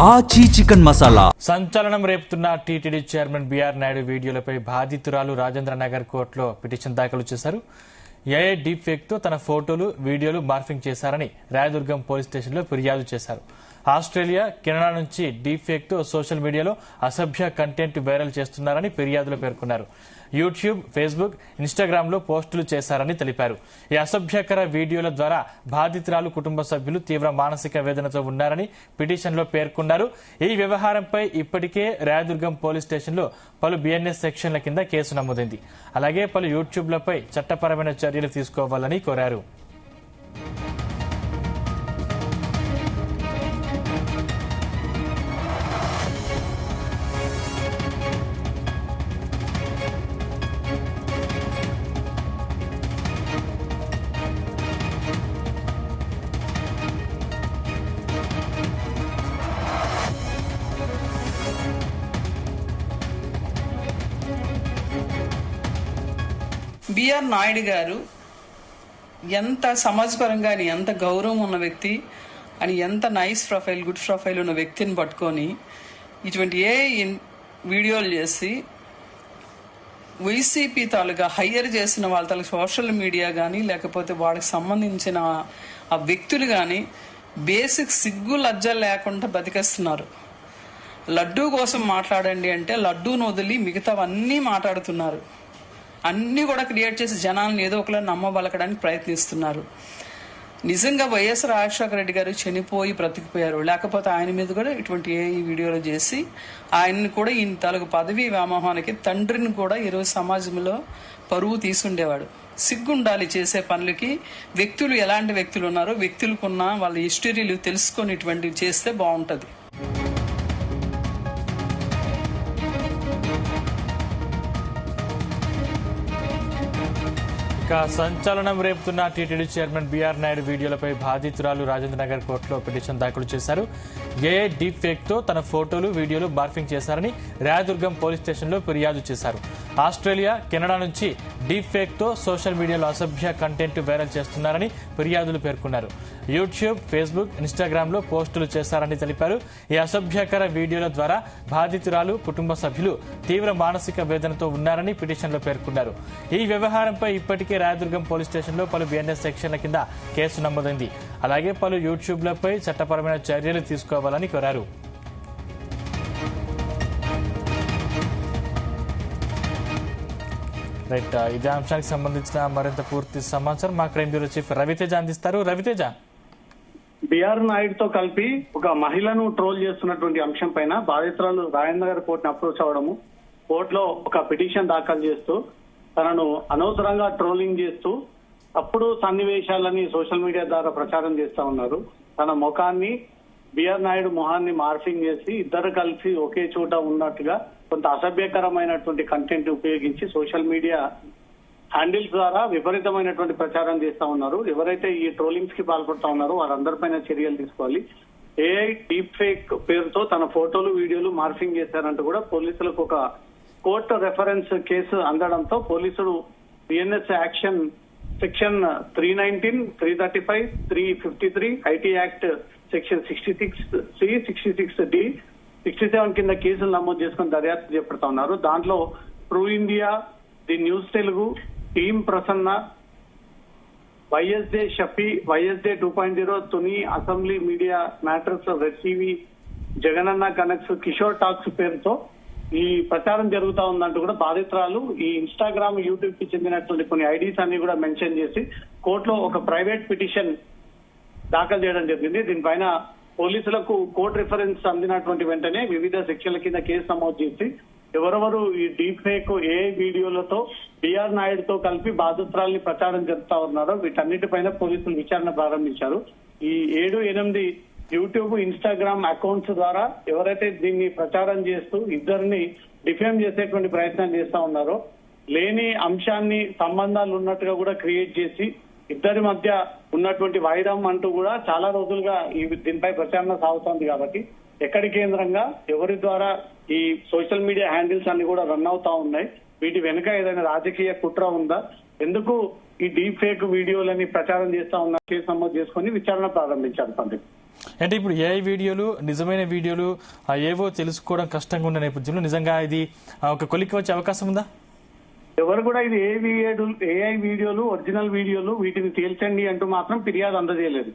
ఆచి చికెన్ మసాలా సంచలనం రేపుతున్న TTD chairman BR Naidu వీడియోలపై బాధితురాలు రాజేంద్ర నగర్ కోర్టులో పిటిషన్ దాఖలు చేశారు. ఏఐ డీప్ ఫేక్ తో తన ఫోటోలు వీడియోలు మార్ఫింగ్ చేశారని రాయదుర్గం పోలీస్ స్టేషన్లో ఫిర్యాదు చేశారు. ఆస్ట్రేలియా, కెనడా నుంచి డీప్ ఫేక్ తో సోషల్ మీడియాలో అసభ్య కంటెంట్ వైరల్ చేస్తున్నారని ఫిర్యాదులో పేర్కొన్నారు. యూట్యూబ్, ఫేస్బుక్, ఇన్స్టాగ్రామ్ లో పోస్టులు చేశారని తెలిపారు. ఈ అసభ్యకర వీడియోల ద్వారా బాధితురాలు కుటుంబ సభ్యులు తీవ్ర మానసిక వేదనతో ఉన్నారని పిటిషన్లో పేర్కొన్నారు. ఈ వ్యవహారంపై ఇప్పటికే రాయదుర్గం పోలీస్ స్టేషన్లో పలు బిఎన్ఎస్ సెక్షన్ల కింద కేసు నమోదైంది. అలాగే పలు యూట్యూబ్లపై చట్టపరమైన చర్యలు తీసుకోవాలని కోరారు. బిఆర్ నాయుడు గారు ఎంత సమాజపరంగా అని, ఎంత గౌరవం ఉన్న వ్యక్తి అని, ఎంత నైస్ ప్రొఫైల్, గుడ్ ప్రొఫైల్ ఉన్న వ్యక్తిని పట్టుకొని ఇటువంటి ఏ వీడియోలు చేసి వైసీపీ తాలూగా హయ్యర్ చేసిన వాళ్ళ తాలూకా సోషల్ మీడియా కానీ లేకపోతే వాళ్ళకి సంబంధించిన ఆ వ్యక్తులు కానీ బేసిక్ సిగ్గు లజ్జ లేకుండా బతికేస్తున్నారు. లడ్డూ కోసం మాట్లాడండి అంటే లడ్డూను వదిలి మిగతావన్నీ మాట్లాడుతున్నారు. అన్నీ కూడా క్రియేట్ చేసి జనాలను ఏదో ఒకలా నమ్మబలకడానికి ప్రయత్నిస్తున్నారు. నిజంగా వైఎస్ రాజశేఖర రెడ్డి గారు చనిపోయి బ్రతికిపోయారు, లేకపోతే ఆయన మీద కూడా ఇటువంటి ఏ వీడియోలు చేసి ఆయన్ని కూడా ఈ తాలూకు పదవీ వ్యామోహానికి తండ్రిని కూడా ఈరోజు సమాజంలో పరువు తీసుండేవాడు. సిగ్గుండాలి చేసే పనులకి. వ్యక్తులు ఎలాంటి వ్యక్తులు ఉన్నారో, వ్యక్తులకున్న వాళ్ళ హిస్టరీలు తెలుసుకొని ఇటువంటివి చేస్తే బాగుంటుంది. సంచలనం రేపుతున్న టీటీడీ చైర్మన్ బిఆర్ నాయుడు వీడియోలపై బాధితురాలు రాజేంద్ర నగర్ కోర్టులో పిటిషన్ దాఖలు చేశారు. ఏఐ డీప్ ఫేక్ తో తన ఫోటోలు, వీడియోలు మార్ఫింగ్ చేశారని రాయదుర్గం పోలీస్ స్టేషన్లో ఫిర్యాదు చేశారు. ఆస్ట్రేలియా, కెనడా నుంచి డీప్ ఫేక్ తో సోషల్ మీడియాలో అసభ్య కంటెంట్ వైరల్ చేస్తున్నారని ఫిర్యాదులు పేర్కొన్నారు. యూట్యూబ్, ఫేస్బుక్, ఇన్స్టాగ్రామ్ లో పోస్టులు చేశారని తెలిపారు. ఈ అసభ్యకర వీడియోల ద్వారా బాధితురాలు కుటుంబ సభ్యులు తీవ్ర మానసిక వేదనతో ఉన్నారని పిటిషన్లో పేర్కొన్నారు. ఈ వ్యవహారంపై ఇప్పటికే రాయదుర్గం పోలీస్ స్టేషన్లో పలు బిఎన్ఎస్ సెక్షన్ల కింద కేసు నమోదైంది. అలాగే పలు యూట్యూబ్లపై చట్టపరమైన చర్యలు తీసుకోవాలని కోరారు. రైట్, ఇదే అంశానికి సంబంధించిన మరింత పూర్తి సమాచారం మా క్రైమ్ బ్యూరో చీఫ్ రవితేజ అందిస్తారు. రవితేజ, బిఆర్ నాయుడుతో కలిపి ఒక మహిళను ట్రోల్ చేస్తున్నటువంటి అంశం పైన బాధితురాలు రాజేంద్ర గారి కోర్టును అప్రోచ్ అవడము, కోర్టులో ఒక పిటిషన్ దాఖలు చేస్తూ తనను అనవసరంగా ట్రోలింగ్ చేస్తూ తప్పుడు సన్నివేశాలని సోషల్ మీడియా ద్వారా ప్రచారం చేస్తా ఉన్నారు. తన ముఖాన్ని, బిఆర్ నాయుడు మొహాన్ని మార్ఫింగ్ చేసి ఇద్దరు కలిసి ఒకే చోట ఉన్నట్టుగా కొంత అసభ్యకరమైనటువంటి కంటెంట్ ఉపయోగించి సోషల్ మీడియా హ్యాండిల్స్ ద్వారా విపరీతమైనటువంటి ప్రచారం చేస్తా ఉన్నారు. ఎవరైతే ఈ ట్రోలింగ్స్ కి పాల్పడుతా ఉన్నారో వారందరిపైన చర్యలు తీసుకోవాలి. ఏఐ డీప్ ఫేక్ పేరుతో తన ఫోటోలు, వీడియోలు మార్ఫింగ్ చేశారంటూ కూడా పోలీసులకు ఒక కోర్టు రెఫరెన్స్ కేసు అందడంతో పోలీసులు BNS action section 319, 335, 353, IT act section 66C, 66D, 67 కింద కేసులు నమోదు చేసుకుని దర్యాప్తు చేపడతా ఉన్నారు. దాంట్లో true India, the news Telugu, team Prasanna, వైఎస్డే షఫీ, వైఎస్డే 2.0, Tuni, assembly media matters, red TV, Jaganna connects, Kishore talks పేరుతో ఈ ప్రచారం జరుగుతా ఉందంటూ కూడా బాధితురాలు ఈ ఇన్స్టాగ్రామ్, యూట్యూబ్ కి చెందినటువంటి కొన్ని ఐడీస్ అన్ని కూడా మెన్షన్ చేసి కోర్టులో ఒక ప్రైవేట్ పిటిషన్ దాఖలు చేయడం జరిగింది. దీనిపైన పోలీసులకు కోర్టు రిఫరెన్స్ అందినటువంటి వెంటనే వివిధ సెక్షన్ల కింద కేసు నమోదు చేసి ఎవరెవరు ఈ డీప్ ఫేక్ ఏఐ వీడియోలతో బిఆర్ నాయుడుతో కలిపి బాధితురాల్ని ప్రచారం జరుపుతా ఉన్నారో వీటన్నిటిపైన పోలీసులు విచారణ ప్రారంభించారు. ఈ 7-8 యూట్యూబ్, ఇన్స్టాగ్రామ్ అకౌంట్స్ ద్వారా ఎవరైతే దీన్ని ప్రచారం చేస్తూ ఇద్దరిని డిఫేమ్ చేసేటువంటి ప్రయత్నం చేస్తా ఉన్నారో, లేని అంశాన్ని సంబంధాలు ఉన్నట్టుగా కూడా క్రియేట్ చేసి ఇద్దరి మధ్య ఉన్నటువంటి వైరం అంటూ కూడా చాలా రోజులుగా దీనిపై ప్రచారణ సాగుతోంది. కాబట్టి ఎక్కడి కేంద్రంగా ఎవరి ద్వారా ఈ సోషల్ మీడియా హ్యాండిల్స్ అన్ని కూడా రన్ అవుతా ఉన్నాయి, వీటి వెనుక ఏదైనా రాజకీయ కుట్ర ఉందా, ఎందుకు ఈ డీప్ ఫేక్ వీడియోలని ప్రచారం చేస్తా ఉన్నారు కేసు నమోదు చేసుకుని విచారణ ప్రారంభించారు సందీప్. అంటే ఇప్పుడు ఏఐ వీడియోలు నిజమైన వీడియోలు ఏవో తెలుసుకోవడం కష్టంగా ఉన్న నేపథ్యంలో నిజంగా ఇది ఒక కొలిక్కి వచ్చే అవకాశం ఉందా? ఎవరు కూడా ఇది ఏఐ వీడియోలు ఒరిజినల్ వీడియోలు వీటిని తేల్చండి అంటూ మాత్రం ఫిర్యాదు అందజేయలేదు.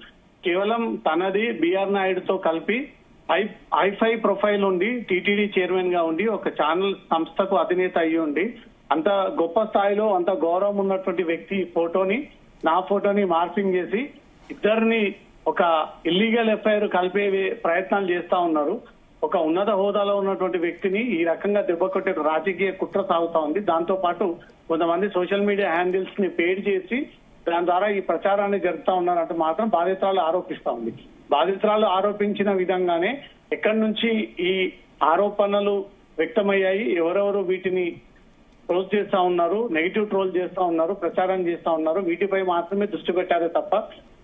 కేవలం తనది బిఆర్ నాయుడుతో కలిపి హైఫై ప్రొఫైల్ ఉండి టీటీడీ చైర్మన్ గా ఉండి ఒక ఛానల్ సంస్థకు అధినేత అయ్యి ఉండి అంత గొప్ప స్థాయిలో అంత గౌరవం ఉన్నటువంటి వ్యక్తి ఫోటోని నా ఫోటోని మార్పింగ్ చేసి ఇద్దరిని ఒక ఇల్లీగల్ ఎఫ్ఐఆర్ కలిపే ప్రయత్నాలు చేస్తా ఉన్నారు. ఒక ఉన్నత హోదాలో ఉన్నటువంటి వ్యక్తిని ఈ రకంగా దెబ్బ కొట్టే రాజకీయ కుట్ర సాగుతా ఉంది. దాంతో పాటు కొంతమంది సోషల్ మీడియా హ్యాండిల్స్ ని పేడ్ చేసి దాని ద్వారా ఈ ప్రచారాన్ని జరుపుతా ఉన్నారంటూ మాత్రం బాధితురాలు ఆరోపిస్తా ఉంది. బాధితురాలు ఆరోపించిన విధంగానే ఎక్కడి నుంచి ఈ ఆరోపణలు వ్యక్తమయ్యాయి, ఎవరెవరు వీటిని ట్రోల్ చేస్తా ఉన్నారు, నెగిటివ్ ట్రోల్ చేస్తా ఉన్నారు, ప్రచారం చేస్తా ఉన్నారు, వీటిపై మాత్రమే దృష్టి పెట్టారే తప్ప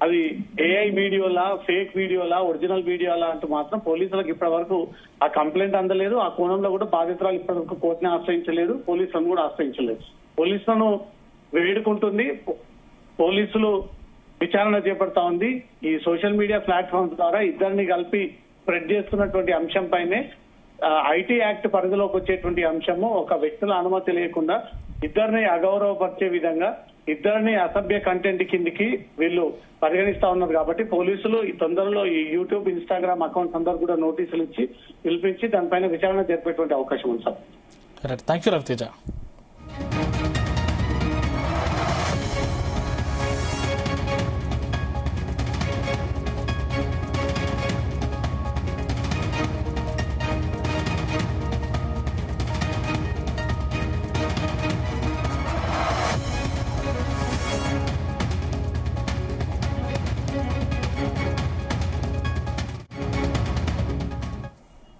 అది ఏఐ వీడియోలా ఫేక్ వీడియోలా ఒరిజినల్ వీడియోలా అంటూ మాత్రం పోలీసులకు ఇప్పటి వరకు ఆ కంప్లైంట్ అందలేదు. ఆ కోణంలో కూడా బాధితురాలు ఇప్పటి వరకు కోర్టుని ఆశ్రయించలేదు, పోలీసులను కూడా ఆశ్రయించలేదు. పోలీసులను వేడుకుంటుంది, పోలీసులు విచారణ చేపడతా ఉంది. ఈ సోషల్ మీడియా ప్లాట్ఫామ్స్ ద్వారా ఇద్దరిని కలిపి స్ప్రెడ్ చేస్తున్నటువంటి అంశం పైనే ఐటీ యాక్ట్ పరిధిలోకి వచ్చేటువంటి అంశము ఒక వ్యక్తుల అనుమతి లేకుండా ఇద్దరిని అగౌరవపరిచే విధంగా ఇద్దరిని అసభ్య కంటెంట్ కిందికి వీళ్ళు పరిగణిస్తా ఉన్నారు. కాబట్టి పోలీసులు ఈ తొందరలో ఈ యూట్యూబ్ ఇన్స్టాగ్రామ్ అకౌంట్స్ అందరూ కూడా నోటీసులు ఇచ్చి పిలిపించి దానిపైన విచారణ జరిపేటువంటి అవకాశం ఉంది సార్. Thank you Raviteja.